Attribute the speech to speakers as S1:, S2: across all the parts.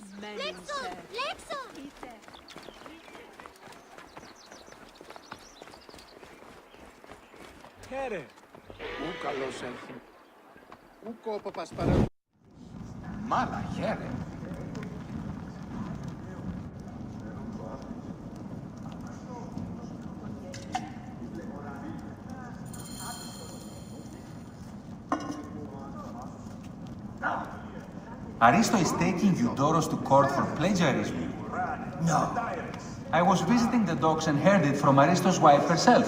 S1: Λέξον! Λέξον!
S2: Χαίρε.
S3: Ου καλώς έλθει. Ου κόπο πασπαρά. Μάλα, χαίρε.
S4: Aristo is taking Eudoros to court for plagiarism.
S5: No.
S4: I was visiting the docks and heard it from Aristo's wife herself.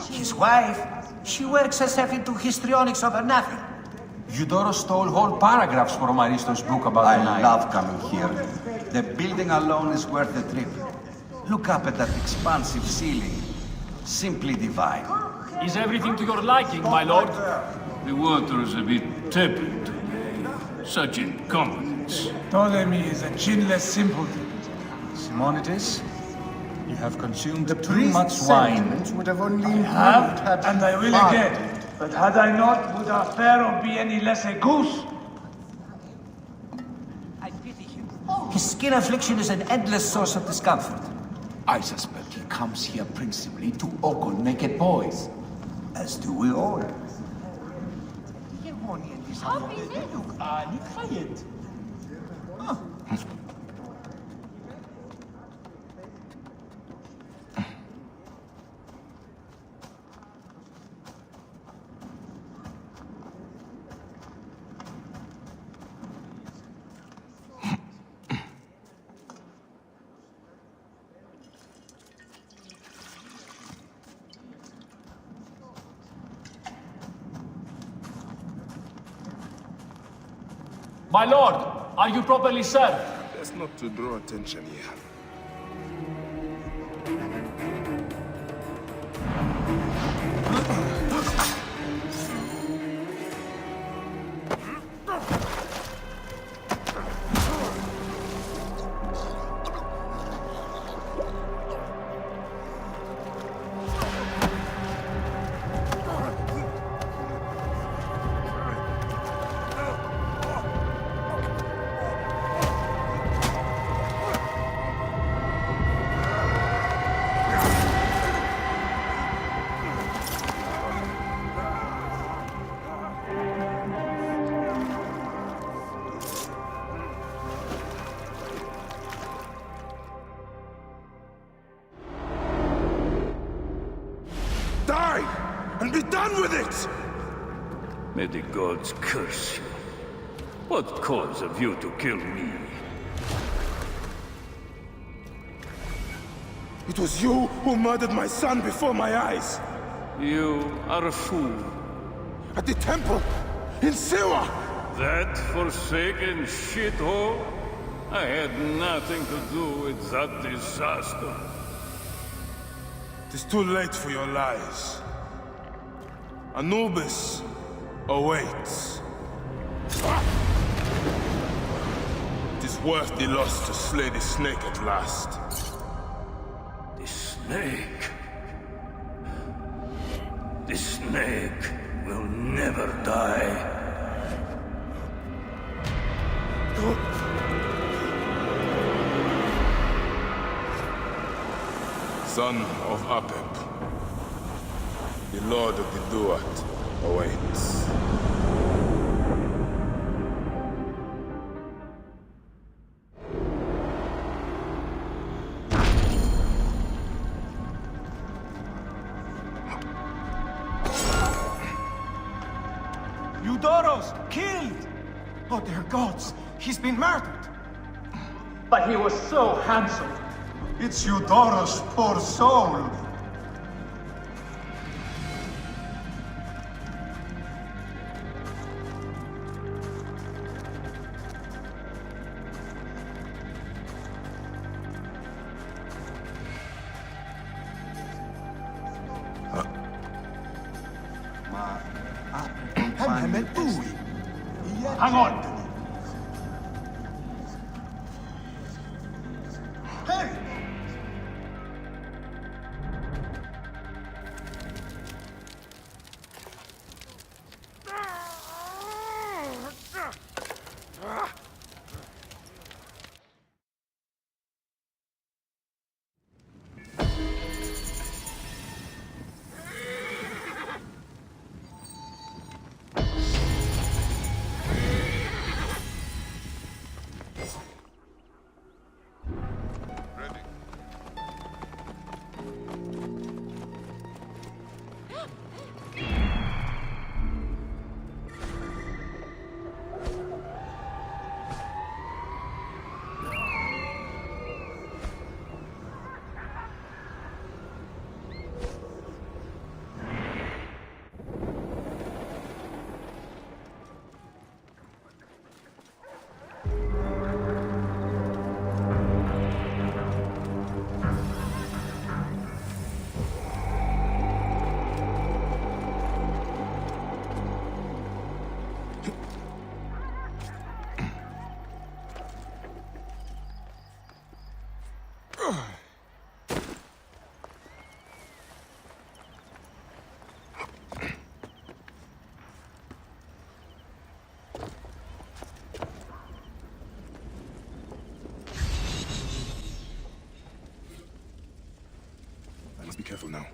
S5: His wife, she works herself into histrionics over nothing.
S4: Eudoros stole whole paragraphs from Aristo's book about the
S6: I
S4: Nile.
S6: love coming here. The building alone is worth the trip. Look up at that expansive ceiling. Simply divine.
S2: Is everything to your liking, my lord?
S7: The water is a bit tepid today. Such incompetence.
S8: Ptolemy is a chinless simpleton.
S4: Simonides, you have consumed too
S3: Priest's
S4: much wine.
S3: sentiments would have only
S8: Have,
S3: improved had
S8: and I will
S3: Father.
S8: again. But had I not, would our pharaoh be any less a goose?
S5: I pity him. His skin affliction is an endless source of discomfort.
S3: I suspect he comes here principally to ogle naked boys.
S6: As do we all.
S2: My lord, are you properly served?
S9: Best not to draw attention here. Die! And be done with it!
S7: May the gods curse you. What cause have you to kill me?
S9: It was you who murdered my son before my eyes!
S7: You are a fool.
S9: At the temple! In Siwa!
S7: That forsaken shithole? I had nothing to do with that disaster.
S9: It is too late for your lies. Anubis awaits. It is worth the loss to slay the snake at last.
S7: The snake. The snake will never die.
S9: Son of Apep, the Lord of the Duat awaits.
S8: Eudoros, killed! Oh, dear gods, he's been murdered.
S2: But he was so handsome.
S8: It's Eudoros, poor soul.
S2: Hang on.
S8: Hey!
S9: careful now.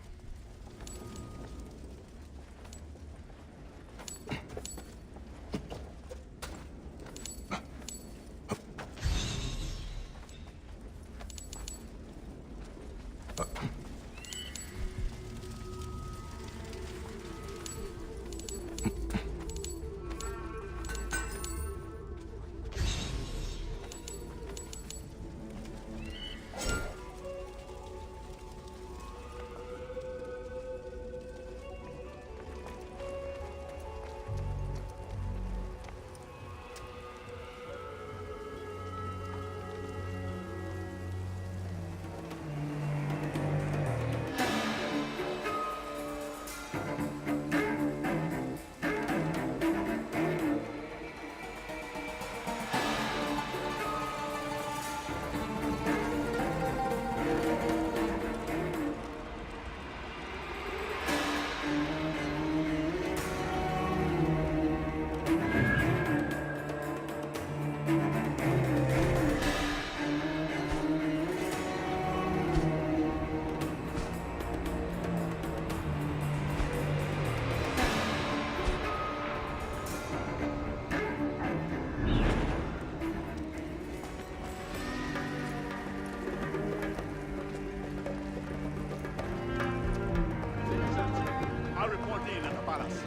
S7: I'll report in at the palace.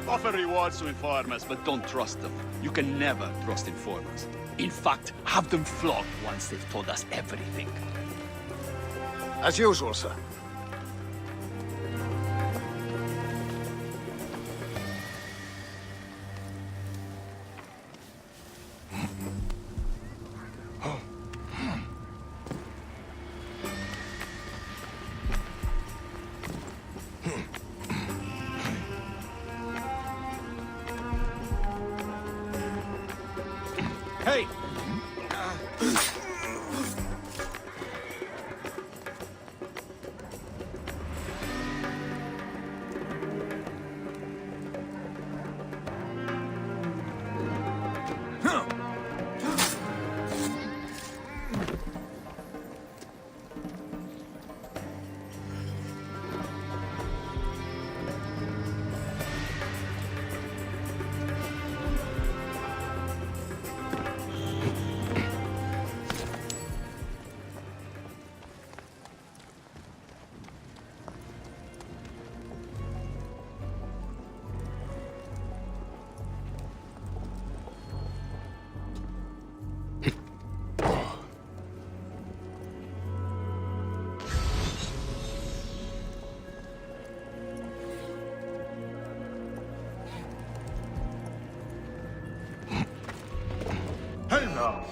S7: Offer rewards to informers, but don't trust them. You can never trust informers. In fact, have them flogged once they've told us everything. As usual, sir. Hey!
S9: Hello.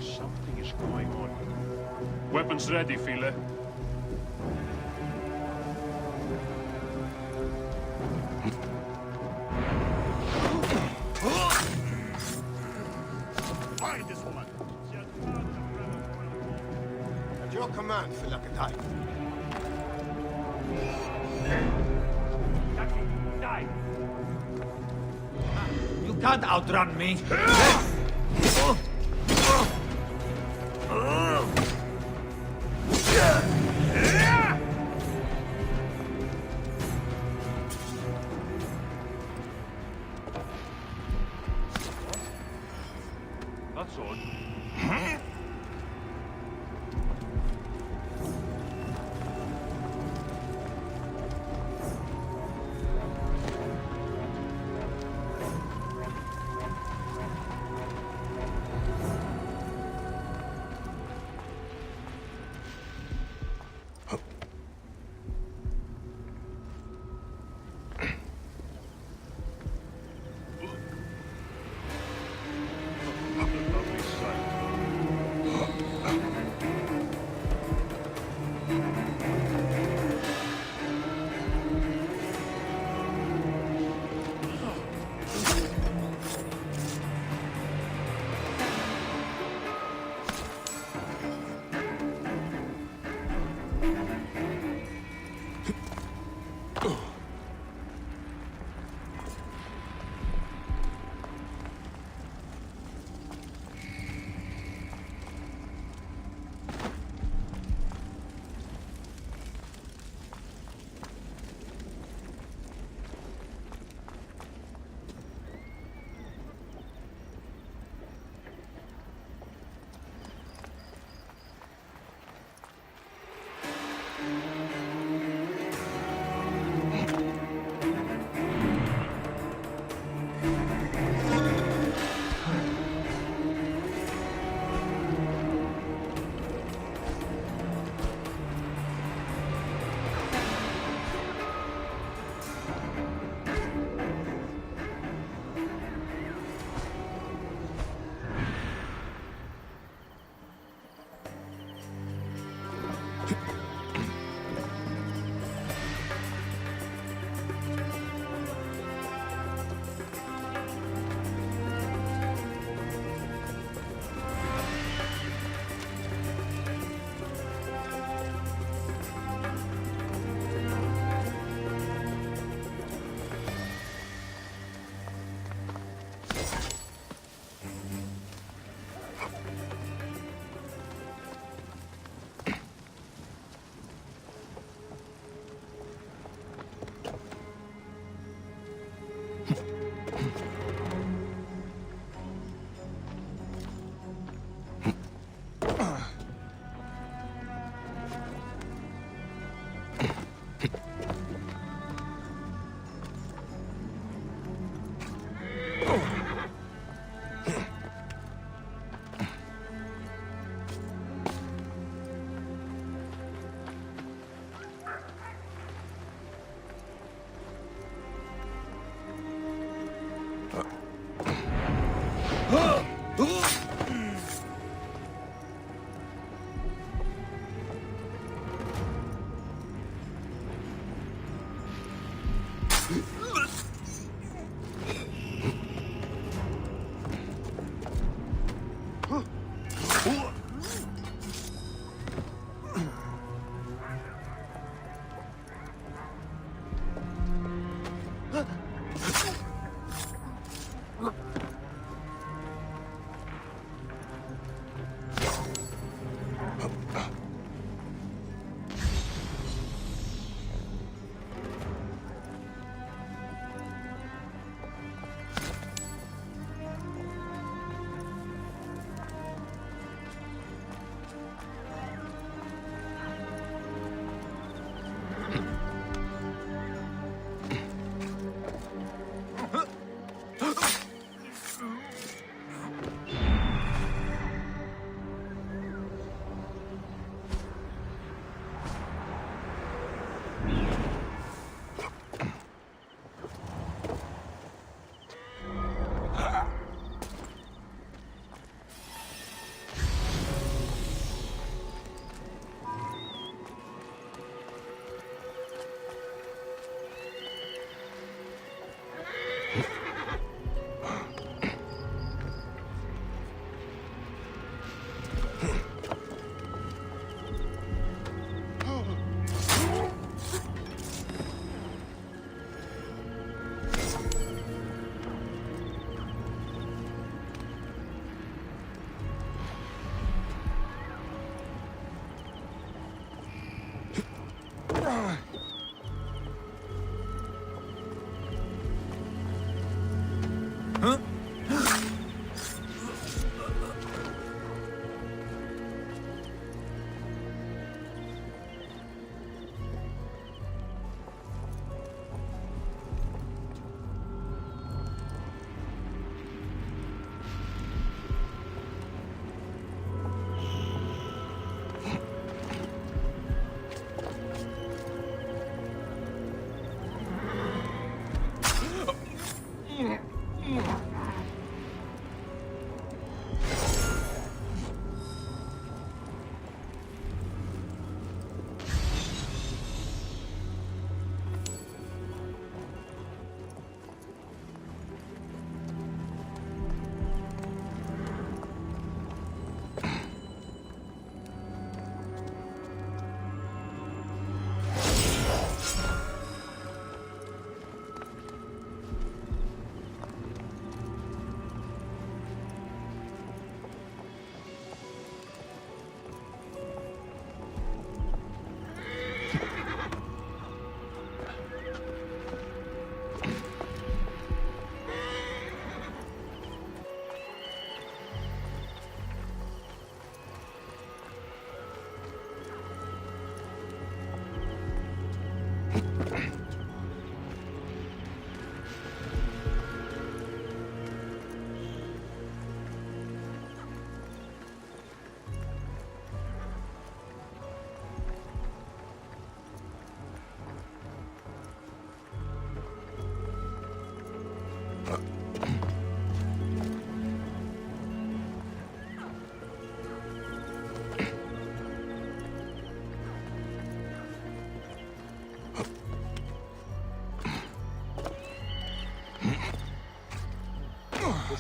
S7: Something is going on. Weapons ready, File. Find this woman.
S9: At your command, Philakatai.
S8: You can't outrun me.
S7: That's odd.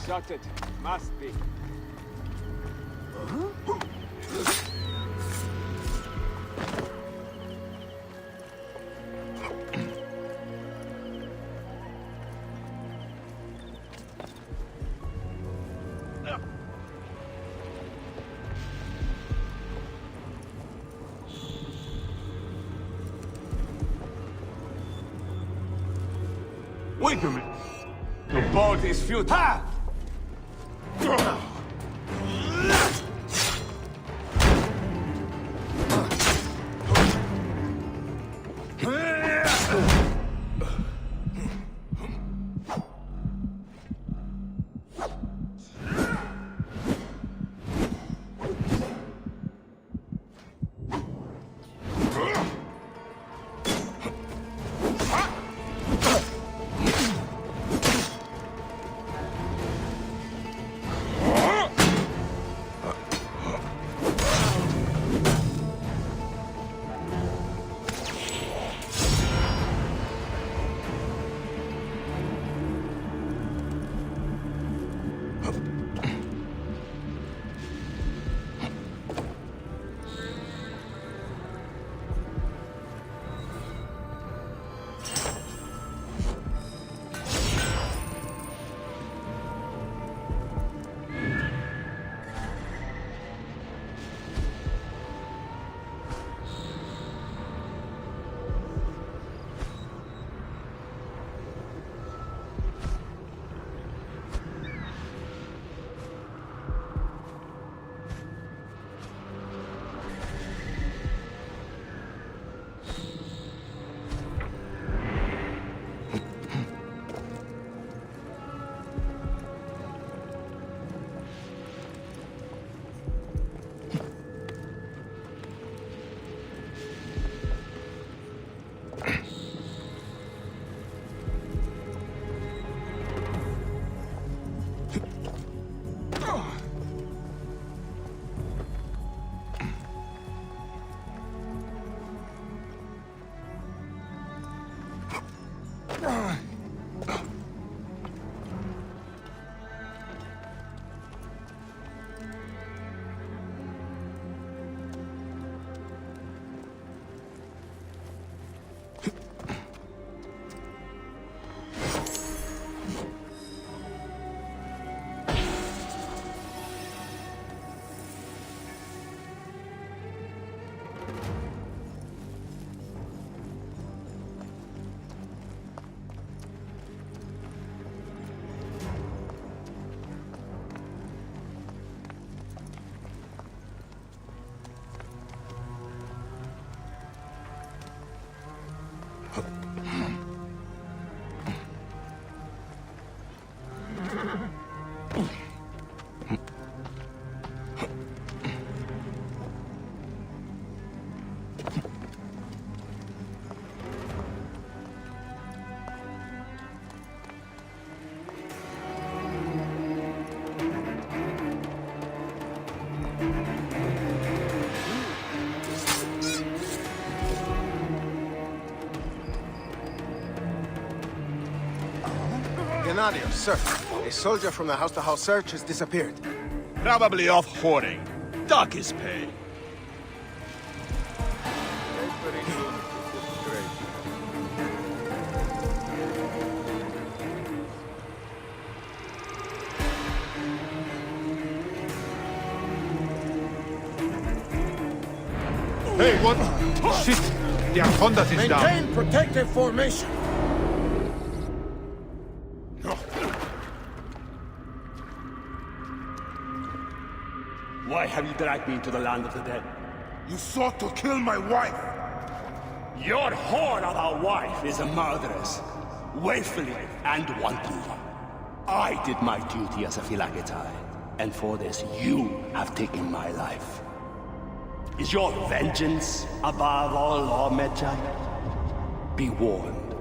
S10: Shot it. Must be.
S9: Wait a minute. The bolt is futile.
S11: Gennadios, sir. A soldier from the house-to-house search has disappeared.
S7: Probably off whoring. Dock his pay.
S9: Hey, what? Shit! The Anacondas is down.
S11: Maintain protective formation.
S7: Why have you dragged me into the land of the dead?
S9: You sought to kill my wife.
S7: Your whore of a wife is a murderess, willfully and wantonly. I did my duty as a Philagitine, and for this you have taken my life. Is your vengeance above all law, Medjay? Be warned.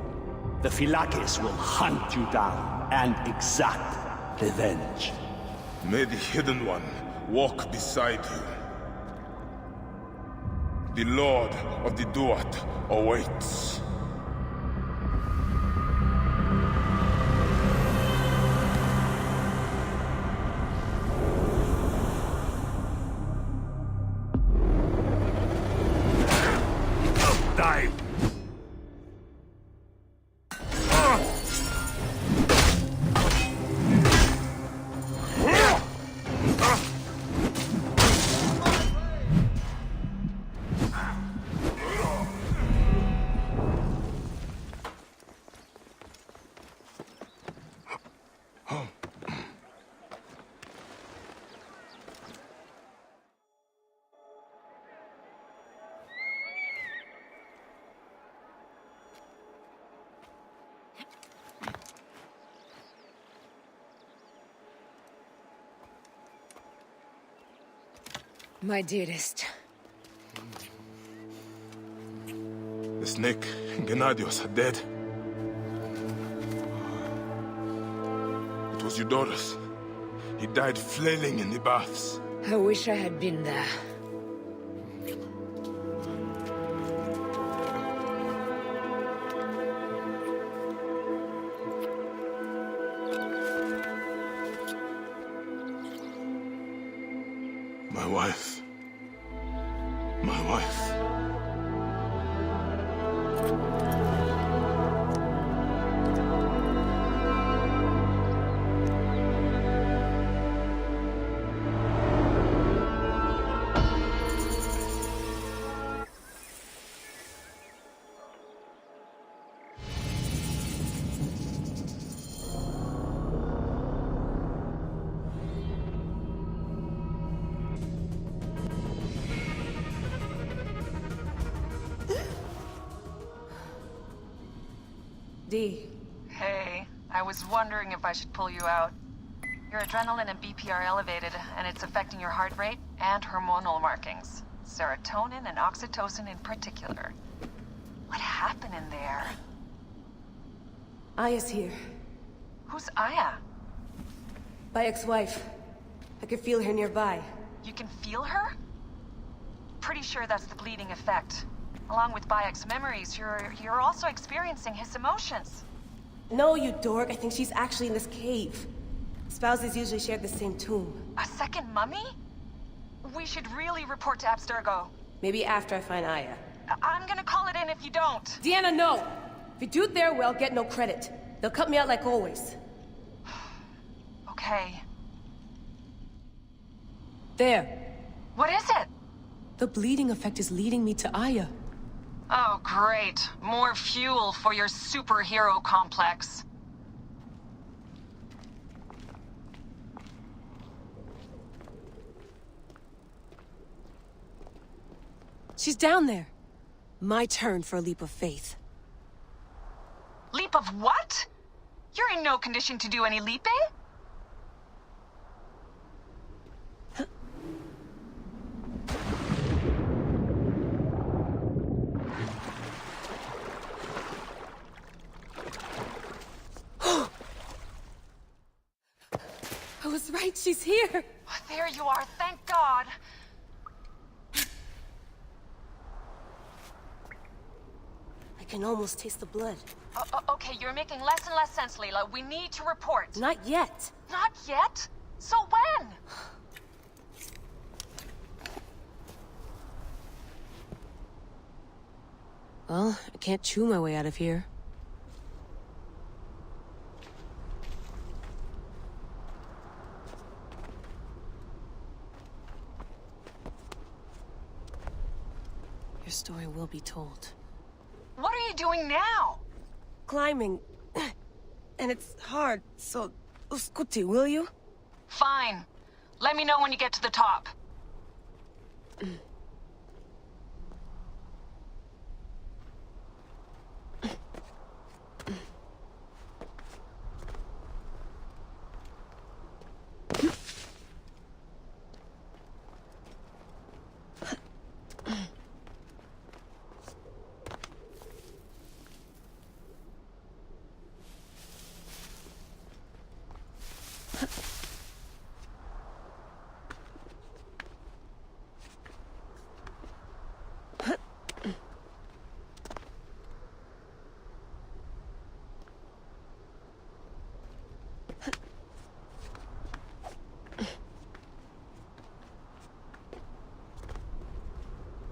S7: The Philakis will hunt you down and exact revenge.
S9: May the Hidden One walk beside you. The Lord of the Duat awaits.
S12: My dearest.
S9: The snake, Gennadios, are dead. It was Eudoros. He died flailing in the baths.
S12: I wish I had been there.
S9: My wife. My wife.
S13: D.
S14: Hey, I was wondering if I should pull you out. Your adrenaline and BP are elevated, and it's affecting your heart rate and hormonal markings. Serotonin and oxytocin in particular. What happened in there?
S13: Aya's here.
S14: Who's Aya?
S13: My ex-wife. I could feel her nearby.
S14: You can feel her? Pretty sure that's the bleeding effect. Along with Bayek's memories, you're also experiencing his emotions.
S13: No, you dork. I think she's actually in this cave. Spouses usually share the same tomb.
S14: A second mummy? We should really report to Abstergo.
S13: Maybe after I find Aya.
S14: I'm gonna call it in if you don't.
S13: Deanna, no! If you do it there, well, get no credit. They'll cut me out like always.
S14: Okay.
S13: There.
S14: What is it?
S13: The bleeding effect is leading me to Aya.
S14: Oh, great. More fuel for your superhero complex.
S13: She's down there. My turn for a leap of faith.
S14: Leap of what? You're in no condition to do any leaping?
S13: I was right, she's here!
S14: There you are, thank God.
S13: I can almost taste the blood.
S14: Okay, you're making less and less sense, Leela. We need to report.
S13: Not yet.
S14: Not yet? So when?
S13: Well, I can't chew my way out of here. Your story will be told.
S14: What are you doing now?
S13: Climbing. And it's hard, so... Scuti, will you?
S14: Fine. Let me know when you get to the top.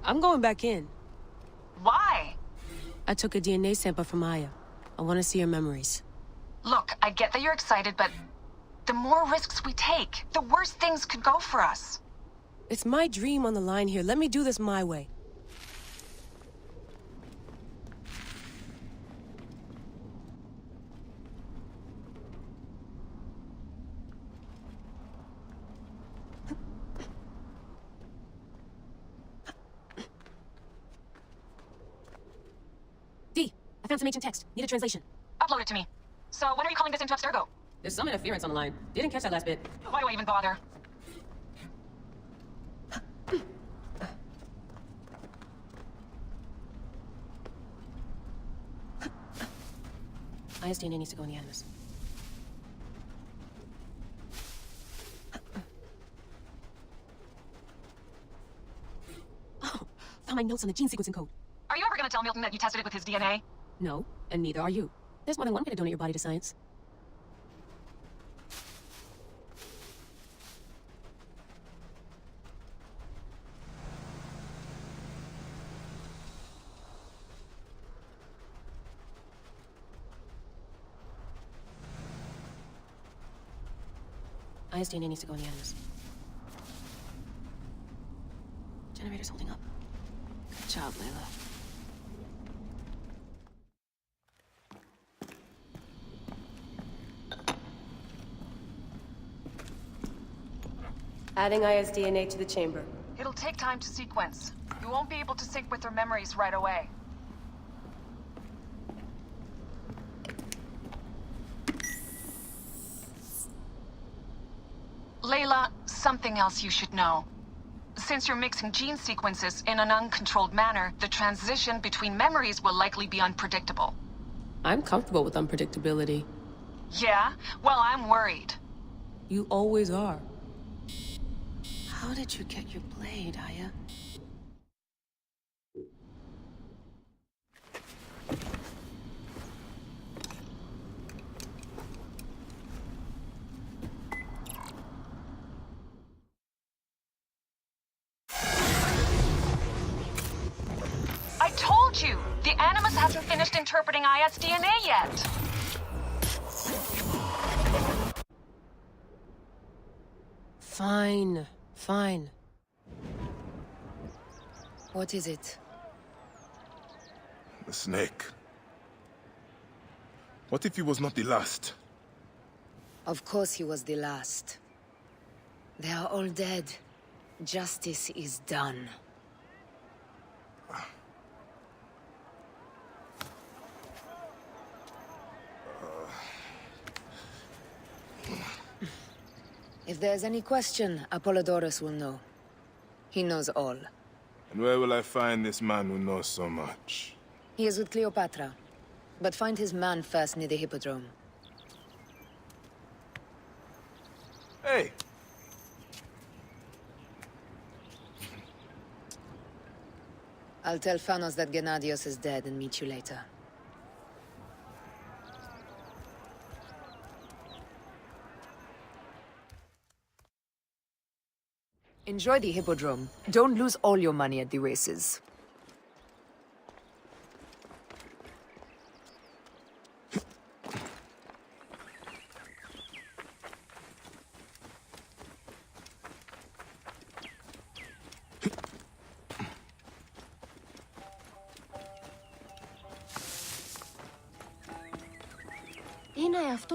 S13: I'm going back in.
S14: Why?
S13: I took a DNA sample from Aya. I want to see her memories.
S14: Look, I get that you're excited, but the more risks we take, the worse things could go for us.
S13: It's my dream on the line here. Let me do this my way. I found some ancient text. Need a translation.
S14: Upload it to me. So when are you calling this into Abstergo?
S13: There's some interference on the line. Didn't catch that last bit.
S14: Why do I even bother?
S13: ISDNA needs to go in the Animus. Oh, found my notes on the gene sequencing code.
S14: Are you ever gonna tell Milton that you tested it with his DNA?
S13: No, and neither are you. There's more than one way to donate your body to science. ISDNA needs to go in the Animus. Generator's holding up. Good job, Layla. Adding ISDNA to the chamber.
S14: It'll take time to sequence. You won't be able to sync with their memories right away. Layla, something else you should know. Since you're mixing gene sequences in an uncontrolled manner, the transition between memories will likely be unpredictable.
S13: I'm comfortable with unpredictability.
S14: Yeah? Well, I'm worried.
S13: You always are. How did you get your blade, Aya?
S14: I told you! The Animus hasn't finished interpreting Aya's DNA yet!
S13: Fine. Fine.
S12: What is it?
S9: The snake. What if he was not the last?
S12: Of course he was the last. They are all dead. Justice is done. If there's any question, Apollodorus will know. He knows all.
S9: And where will I find this man who knows so much?
S12: He is with Cleopatra. But find his man first near the Hippodrome.
S9: Hey!
S12: I'll tell Phanos that Gennadios is dead and meet you later. Enjoy the Hippodrome. Don't lose all your money at the races.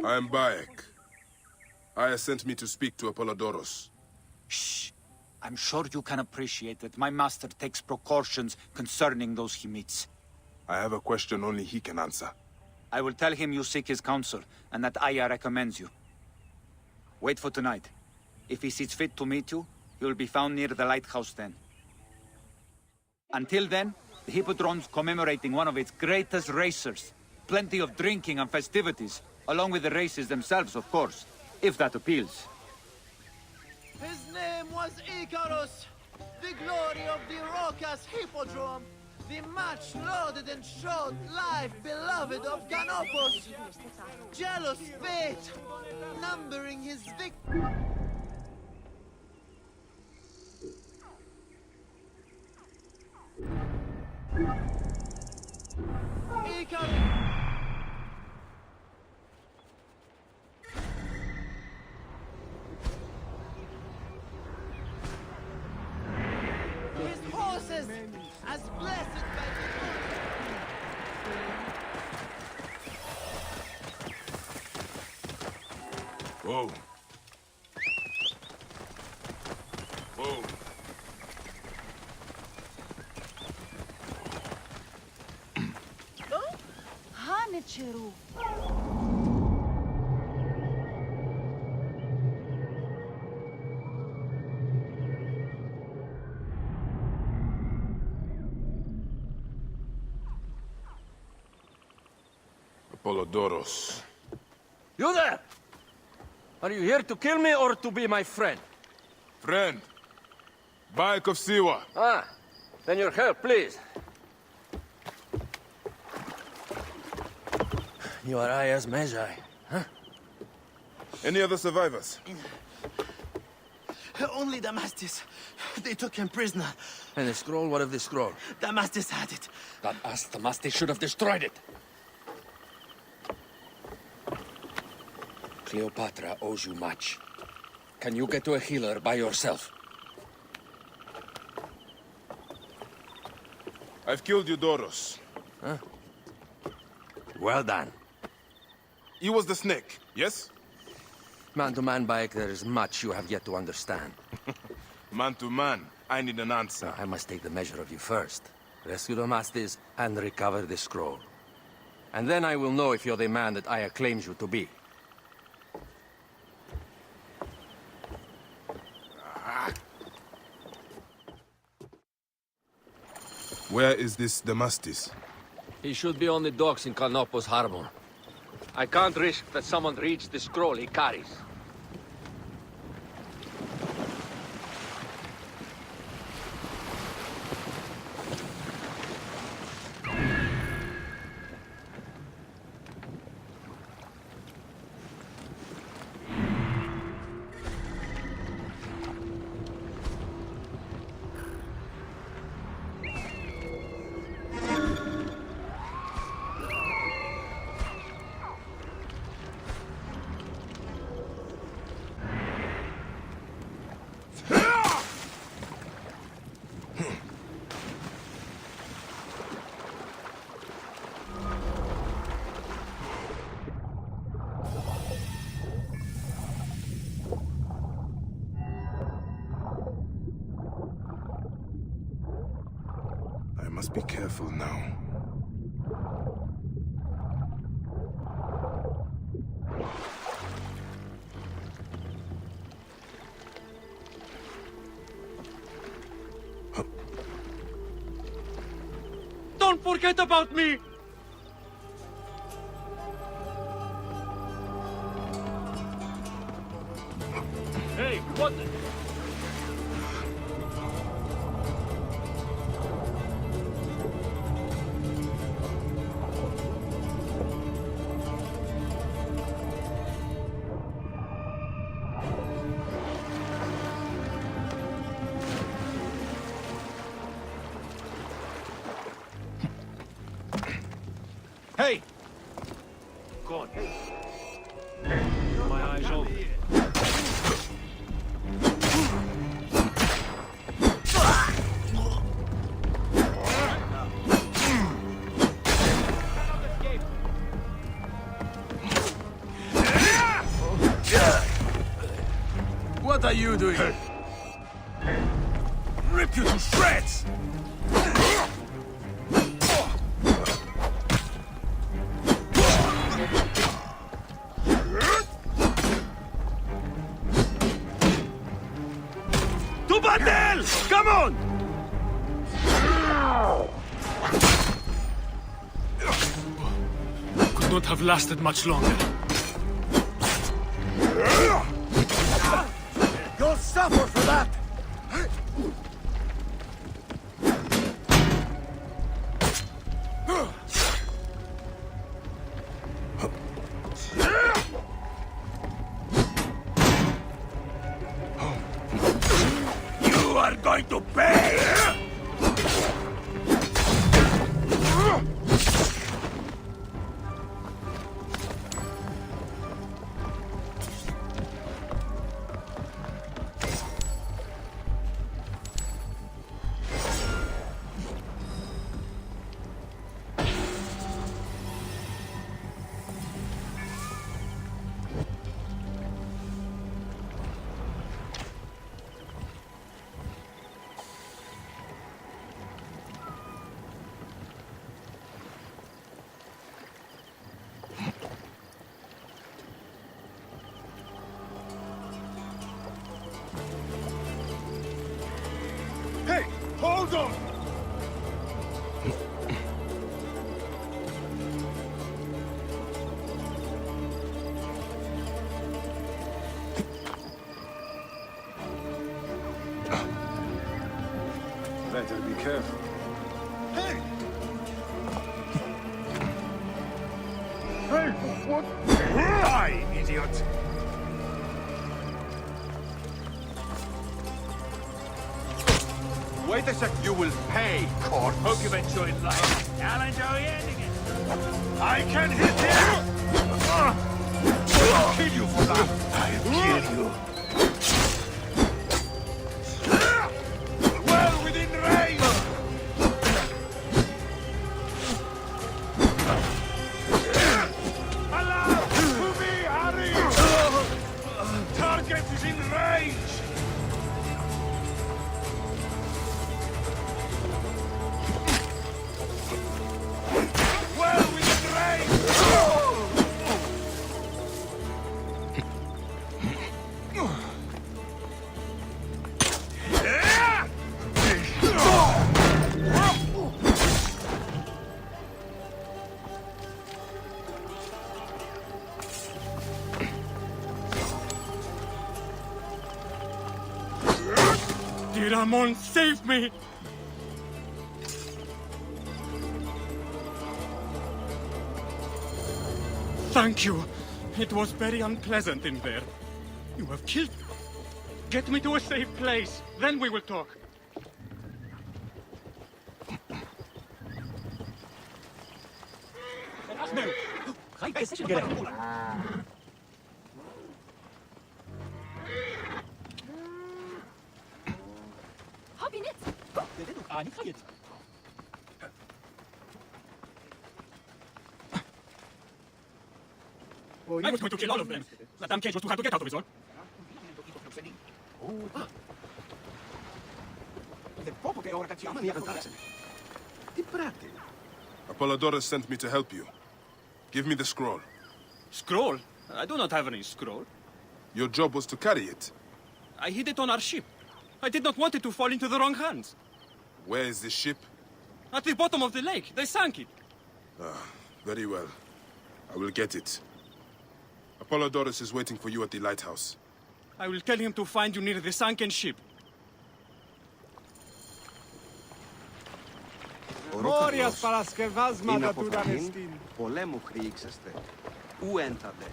S9: I'm Bayek. Aya sent me to speak to Apollodorus.
S15: Shh. I'm sure you can appreciate that my master takes precautions concerning those he meets.
S9: I have a question only he can answer.
S15: I will tell him you seek his counsel, and that Aya recommends you. Wait for tonight. If he sees fit to meet you, he will be found near the lighthouse then. Until then, the Hippodrome's commemorating one of its greatest racers. Plenty of drinking and festivities, along with the races themselves, of course, if that appeals.
S16: His name was Icarus, the glory of the raucous Hippodrome, the much-lauded and short life beloved of Canopus. Jealous fate, numbering his victims. Icarus! His horses, as blessed by the
S9: Whoa. Whoa.
S1: Ceru.
S9: Apollodoros.
S17: You there! Are you here to kill me or to be my friend?
S9: Friend. Bayek of Siwa.
S17: Ah, then your help, please. You are Aya's Magi, huh?
S9: Any other survivors?
S16: Only Damastis. They took him prisoner.
S17: And the scroll? What of the scroll?
S16: Damastis had it.
S17: That us, Damastis, should have destroyed it. Cleopatra owes you much. Can you get to a healer by yourself?
S9: I've killed Eudoros.
S17: Huh? Well done.
S9: He was the snake, yes?
S17: Man to man, Bayek, there is much you have yet to understand.
S9: Man to man, I need an answer.
S17: Now, I must take the measure of you first. Rescue Damastis and recover the scroll. And then I will know if you're the man that Aya claims you to be.
S9: Where is this Damastis?
S17: He should be on the docks in Canopus Harbor. I can't risk that someone reads the scroll he carries.
S9: I must be careful now.
S17: Don't forget about me!
S2: Hey, what the...
S17: Hey!
S2: God. My eyes open.
S17: What are you doing? Rip you to shreds!
S7: To battle! Come on!
S2: Could not have lasted much longer.
S16: You'll suffer for that!
S7: You are going to pay!
S9: them!
S11: Better be careful.
S9: Hey! Hey, what? Die, idiot!
S7: Wait a sec, you will pay, corpse.
S2: Hope you've enjoyed life. I'll enjoy ending it.
S9: I can hit him!
S7: I'll kill you for that.
S9: I'll kill you. Well within range! Allow to me, Harry! Target is in range! Well within range!
S2: Dear Ramon, save me! Thank you. It was very unpleasant in there. You have killed me. Get me to a safe place. Then we will talk. I was going to kill all of them. That damn cage was too hard to get out of, is all.
S9: Apollodorus sent me to help you. Give me the scroll.
S2: Scroll? I do not have any scroll.
S9: Your job was to carry it.
S2: I hid it on our ship. I did not want it to fall into the wrong hands.
S9: Where is this ship?
S2: At the bottom of the lake. They sank it.
S9: Ah, very well. I will get it. Apollodorus is waiting for you at the lighthouse.
S2: I will tell him to find you near the sunken ship.
S10: Glorias παρασκευάσματα του Δανεστήν.
S6: Πολέμου χρήξεστε. Ου έντατε.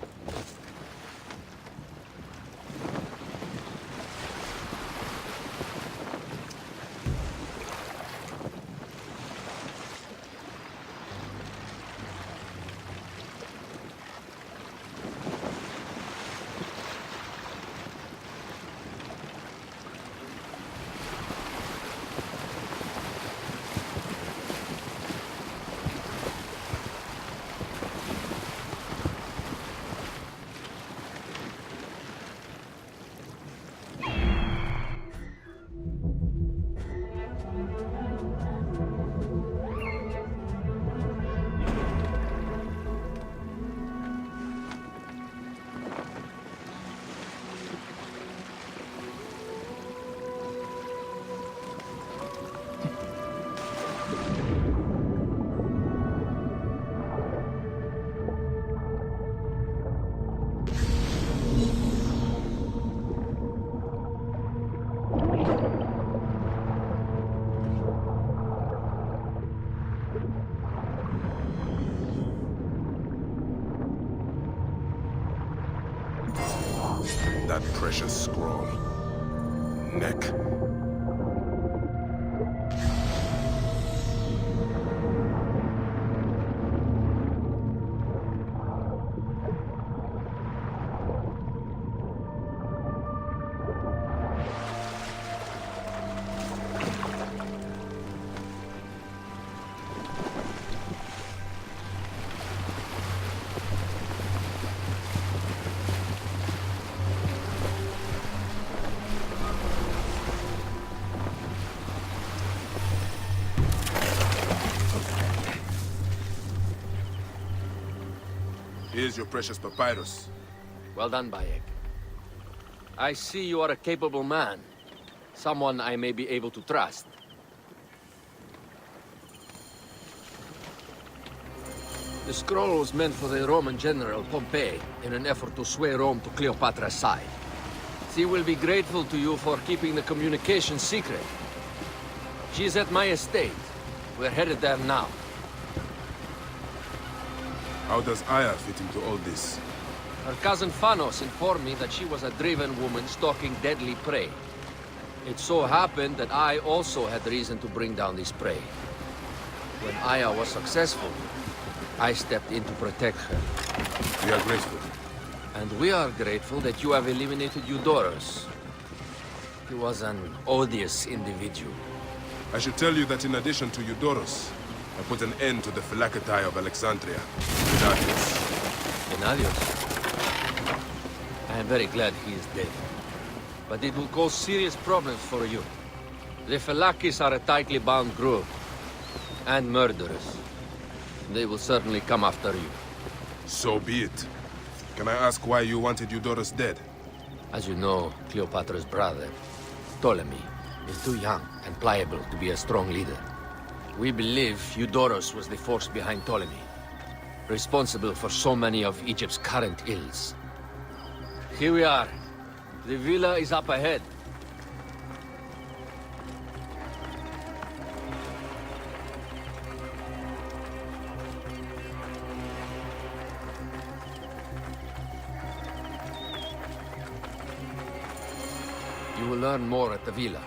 S9: That precious scroll. Neck. Here's your precious papyrus.
S17: Well done, Bayek. I see you are a capable man. Someone I may be able to trust. The scroll was meant for the Roman general Pompey in an effort to sway Rome to Cleopatra's side. She will be grateful to you for keeping the communication secret. She is at my estate. We're headed there now.
S9: How does Aya fit into all this?
S17: Her cousin Phanos informed me that she was a driven woman stalking deadly prey. It so happened that I also had reason to bring down this prey. When Aya was successful, I stepped in to protect her.
S9: We are grateful.
S17: And we are grateful that you have eliminated Eudorus. He was an odious individual.
S9: I should tell you that in addition to Eudorus, I put an end to the Phylacetae of Alexandria.
S17: Gennadius? I am very glad he is dead. But it will cause serious problems for you. The Phylakis are a tightly bound group. And murderers. They will certainly come after you.
S9: So be it. Can I ask why you wanted Eudorus dead?
S17: As you know, Cleopatra's brother, Ptolemy, is too young and pliable to be a strong leader. We believe Eudorus was the force behind Ptolemy, responsible for so many of Egypt's current ills. Here we are. The villa is up ahead. You will learn more at the villa.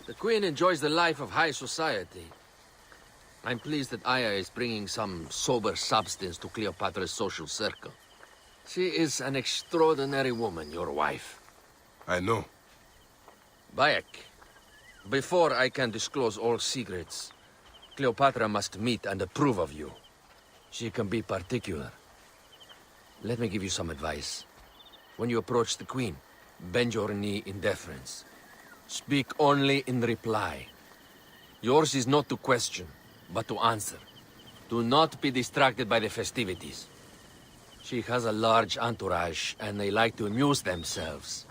S17: The Queen enjoys the life of high society. I'm pleased that Aya is bringing some sober substance to Cleopatra's social circle. She is an extraordinary woman, your wife.
S9: I know.
S17: Bayek, before I can disclose all secrets, Cleopatra must meet and approve of you. She can be particular. Let me give you some advice. When you approach the Queen, bend your knee in deference. Speak only in reply. Yours is not to question, but to answer. Do not be distracted by the festivities. She has a large entourage, and they like to amuse themselves.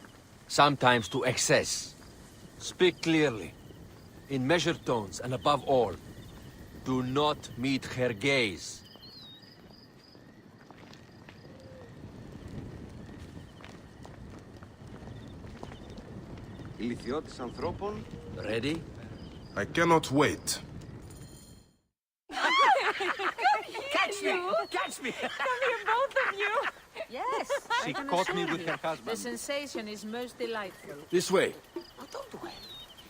S17: Sometimes to excess. Speak clearly, in measured tones, and above all, do not meet her gaze. Ready?
S9: I cannot wait.
S1: Catch me! Catch me! Come here, both of you! Yes,
S10: She
S1: I can
S10: caught me
S1: assure
S10: with
S1: you.
S10: her husband.
S1: The sensation is most delightful.
S17: This way.
S1: Oh, don't dwell.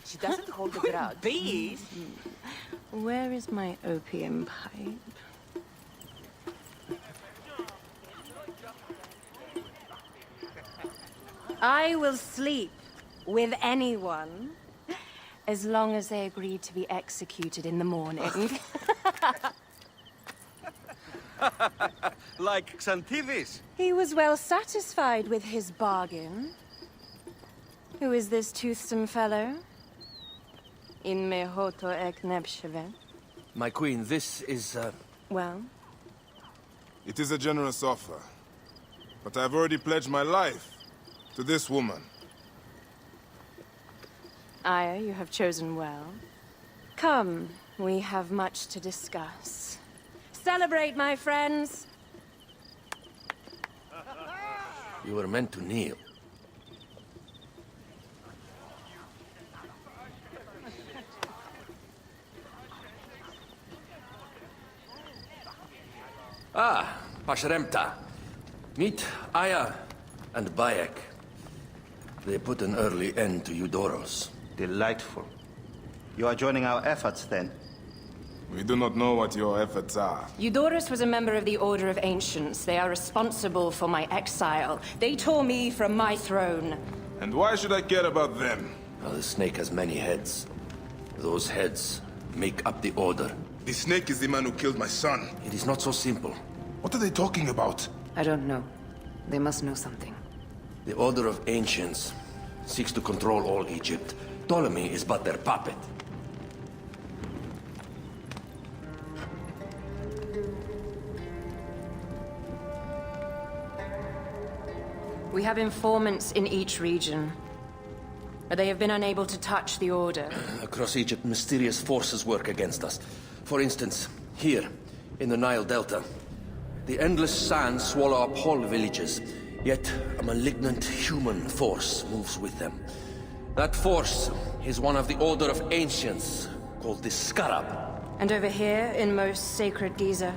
S1: She doesn't hold a grudge. Please.
S18: Where is my opium pipe? I will sleep with anyone as long as they agree to be executed in the morning.
S6: Like Xantivis.
S18: He was well satisfied with his bargain. Who is this toothsome fellow? In mehoto ek nebsheve.
S17: My queen, this is,
S18: Well?
S9: It is a generous offer. But I've already pledged my life to this woman.
S18: Aya, you have chosen well. Come, we have much to discuss. Celebrate, my friends!
S17: You were meant to kneel. Ah, Pashremta. Meet Aya and Bayek. They put an early end to Eudorus.
S19: Delightful. You are joining our efforts, then?
S9: We do not know what your efforts are.
S18: Eudorus was a member of the Order of Ancients. They are responsible for my exile. They tore me from my throne.
S9: And why should I care about them?
S17: Well, the snake has many heads. Those heads make up the Order.
S9: The snake is the man who killed my son.
S17: It is not so simple.
S9: What are they talking about?
S12: I don't know. They must know something.
S17: The Order of Ancients seeks to control all Egypt. Ptolemy is but their puppet.
S18: We have informants in each region, but they have been unable to touch the Order.
S17: Across Egypt, mysterious forces work against us. For instance, here, in the Nile Delta, the endless sands swallow up whole villages, yet a malignant human force moves with them. That force is one of the Order of Ancients, called the Scarab.
S18: And over here, in most sacred Giza?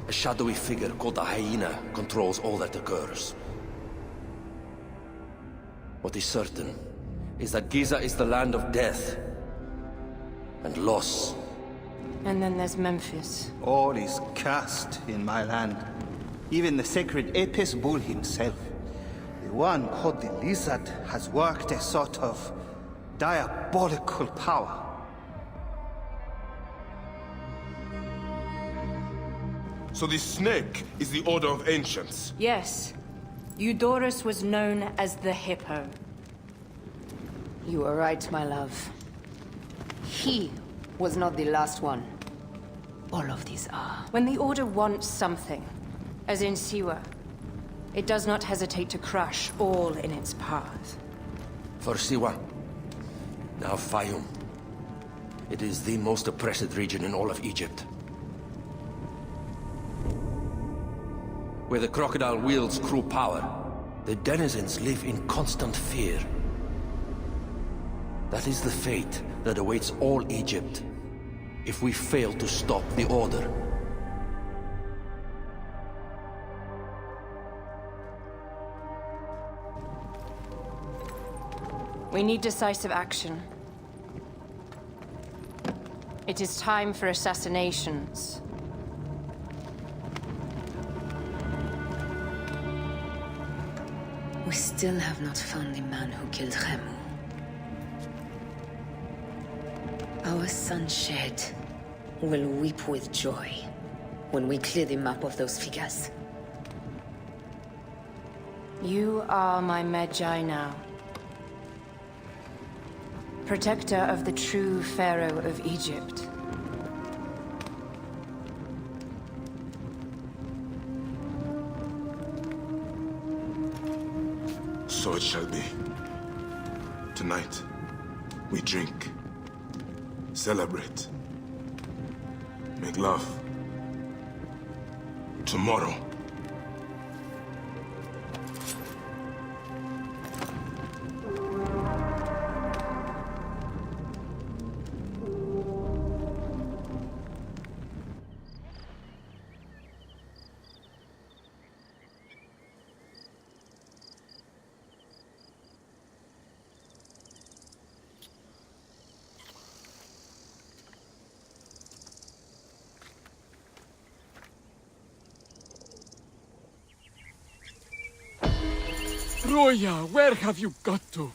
S17: A shadowy figure called the Hyena controls all that occurs. What is certain is that Giza is the land of death and loss.
S18: And then there's Memphis.
S19: All is cursed in my land. Even the sacred Apis bull himself. The one called the Lizard has worked a sort of diabolical power.
S9: So the snake is the Order of Ancients?
S18: Yes. Eudorus was known as the Hippo.
S12: You are right, my love. He was not the last one. All of these are.
S18: When the Order wants something, as in Siwa, it does not hesitate to crush all in its path.
S17: For Siwa, now Fayum. It is the most oppressed region in all of Egypt. Where the crocodile wields cruel power, the denizens live in constant fear. That is the fate that awaits all Egypt if we fail to stop the Order.
S18: We need decisive action. It is time for assassinations.
S12: We still have not found the man who killed Khemu. Our son Shed will weep with joy when we clear the map of those figures.
S18: You are my Magi now. Protector of the true Pharaoh of Egypt.
S9: So it shall be. Tonight, we drink, celebrate, make love. Tomorrow,
S10: Roya, where have you got to?